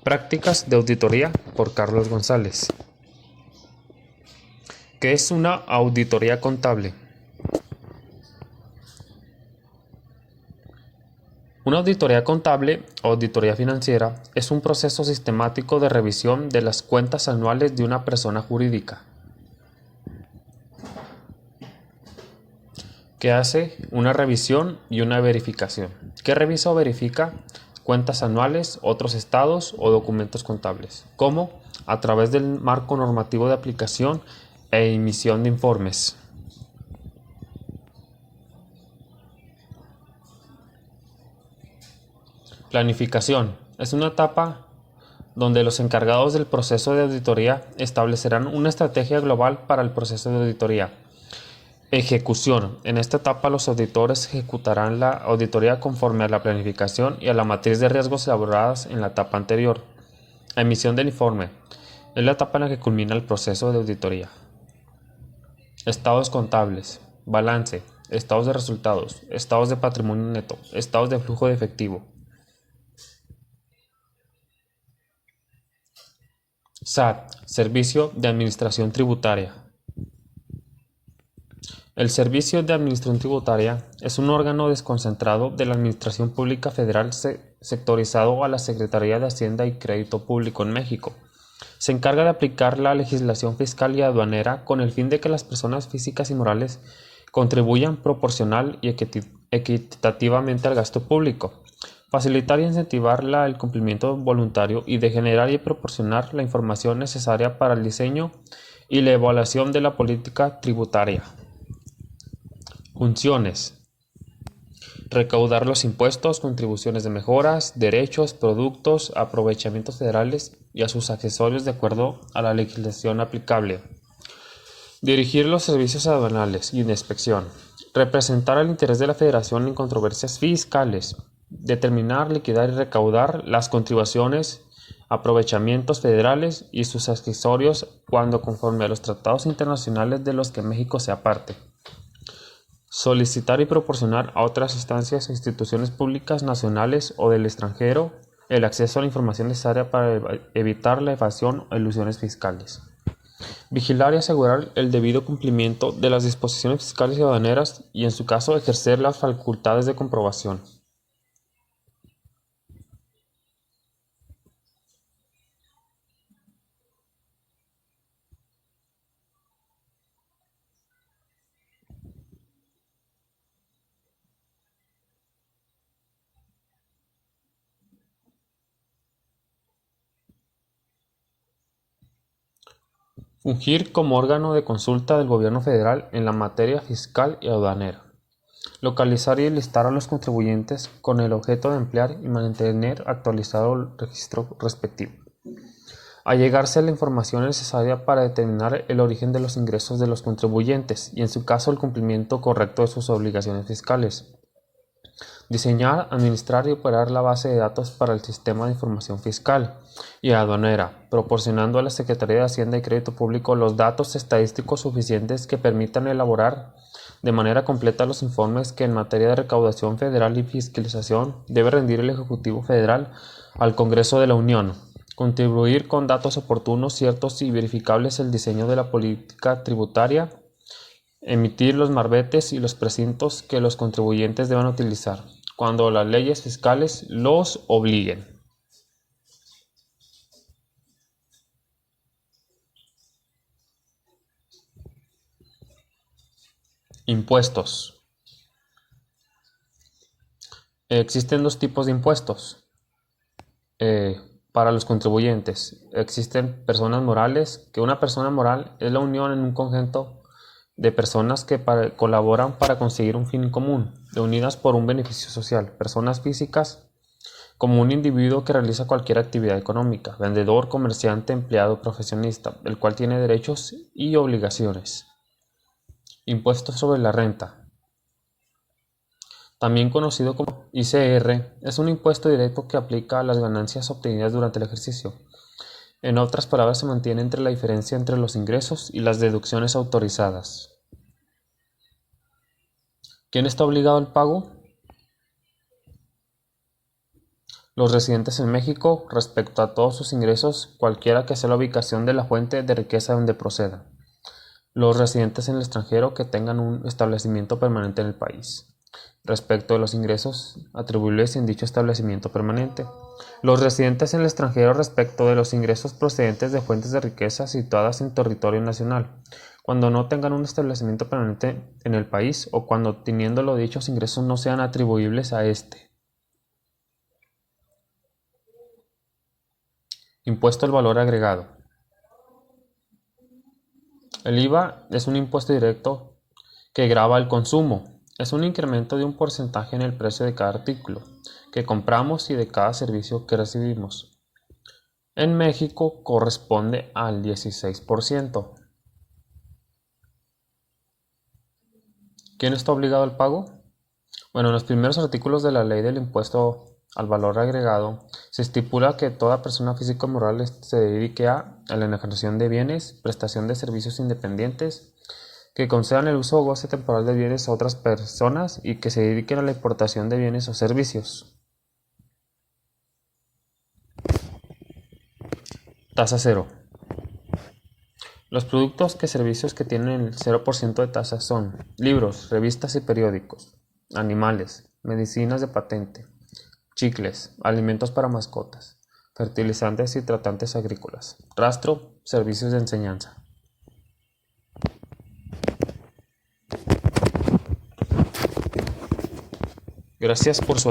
Prácticas de auditoría por Carlos González. ¿Qué es una auditoría contable? Una auditoría contable o auditoría financiera es un proceso sistemático de revisión de las cuentas anuales de una persona jurídica, que hace una revisión y una verificación. ¿Qué revisa o verifica? Cuentas anuales, otros estados o documentos contables. ¿Cómo? A través del marco normativo de aplicación e emisión de informes. Planificación. Es una etapa donde los encargados del proceso de auditoría establecerán una estrategia global para el proceso de auditoría. Ejecución. En esta etapa los auditores ejecutarán la auditoría conforme a la planificación y a la matriz de riesgos elaboradas en la etapa anterior. Emisión del informe. Es la etapa en la que culmina el proceso de auditoría. Estados contables. Balance. Estados de resultados. Estados de patrimonio neto. Estados de flujo de efectivo. SAT. Servicio de Administración Tributaria. El Servicio de Administración Tributaria es un órgano desconcentrado de la Administración Pública Federal sectorizado a la Secretaría de Hacienda y Crédito Público en México. Se encarga de aplicar la legislación fiscal y aduanera con el fin de que las personas físicas y morales contribuyan proporcional y equitativamente al gasto público, facilitar y incentivar el cumplimiento voluntario y de generar y proporcionar la información necesaria para el diseño y la evaluación de la política tributaria. Funciones: recaudar los impuestos, contribuciones de mejoras, derechos, productos, aprovechamientos federales y a sus accesorios de acuerdo a la legislación aplicable. Dirigir los servicios aduanales y de inspección. Representar el interés de la Federación en controversias fiscales. Determinar, liquidar y recaudar las contribuciones, aprovechamientos federales y sus accesorios cuando conforme a los tratados internacionales de los que México sea parte. Solicitar y proporcionar a otras instancias o instituciones públicas nacionales o del extranjero el acceso a la información necesaria para evitar la evasión o elusiones fiscales. Vigilar y asegurar el debido cumplimiento de las disposiciones fiscales y aduaneras y, en su caso, ejercer las facultades de comprobación. Fungir como órgano de consulta del Gobierno federal en la materia fiscal y aduanera. Localizar y listar a los contribuyentes con el objeto de ampliar y mantener actualizado el registro respectivo. Allegarse a la información necesaria para determinar el origen de los ingresos de los contribuyentes y, en su caso, el cumplimiento correcto de sus obligaciones fiscales. Diseñar, administrar y operar la base de datos para el sistema de información fiscal y aduanera, proporcionando a la Secretaría de Hacienda y Crédito Público los datos estadísticos suficientes que permitan elaborar de manera completa los informes que en materia de recaudación federal y fiscalización debe rendir el Ejecutivo Federal al Congreso de la Unión. Contribuir con datos oportunos, ciertos y verificables el diseño de la política tributaria. Emitir los marbetes y los precintos que los contribuyentes deban utilizar, cuando las leyes fiscales los obliguen. Impuestos. Existen dos tipos de impuestos para los contribuyentes. Existen personas morales, que una persona moral es la unión en un conjunto de personas que colaboran para conseguir un fin común, reunidas por un beneficio social. Personas físicas, como un individuo que realiza cualquier actividad económica, vendedor, comerciante, empleado, profesionista, el cual tiene derechos y obligaciones. Impuesto sobre la renta, también conocido como ICR, es un impuesto directo que aplica a las ganancias obtenidas durante el ejercicio. En otras palabras, se mantiene entre la diferencia entre los ingresos y las deducciones autorizadas. ¿Quién está obligado al pago? Los residentes en México respecto a todos sus ingresos, cualquiera que sea la ubicación de la fuente de riqueza donde proceda. Los residentes en el extranjero que tengan un establecimiento permanente en el país. Respecto de los ingresos atribuibles en dicho establecimiento permanente. Los residentes en el extranjero respecto de los ingresos procedentes de fuentes de riqueza situadas en territorio nacional, cuando no tengan un establecimiento permanente en el país o cuando teniéndolo dichos ingresos no sean atribuibles a este. Impuesto al valor agregado. El IVA es un impuesto directo que grava el consumo. Es un incremento de un porcentaje en el precio de cada artículo que compramos y de cada servicio que recibimos. En México corresponde al 16%. ¿Quién está obligado al pago? Bueno, en los primeros artículos de la ley del impuesto al valor agregado se estipula que toda persona física o moral se dedique a la enajenación de bienes, prestación de servicios independientes, que concedan el uso o goce temporal de bienes a otras personas y que se dediquen a la importación de bienes o servicios. Tasa cero. Los productos que servicios que tienen el 0% de tasa son libros, revistas y periódicos, animales, medicinas de patente, chicles, alimentos para mascotas, fertilizantes y tratantes agrícolas, rastro, servicios de enseñanza. Gracias por su atención.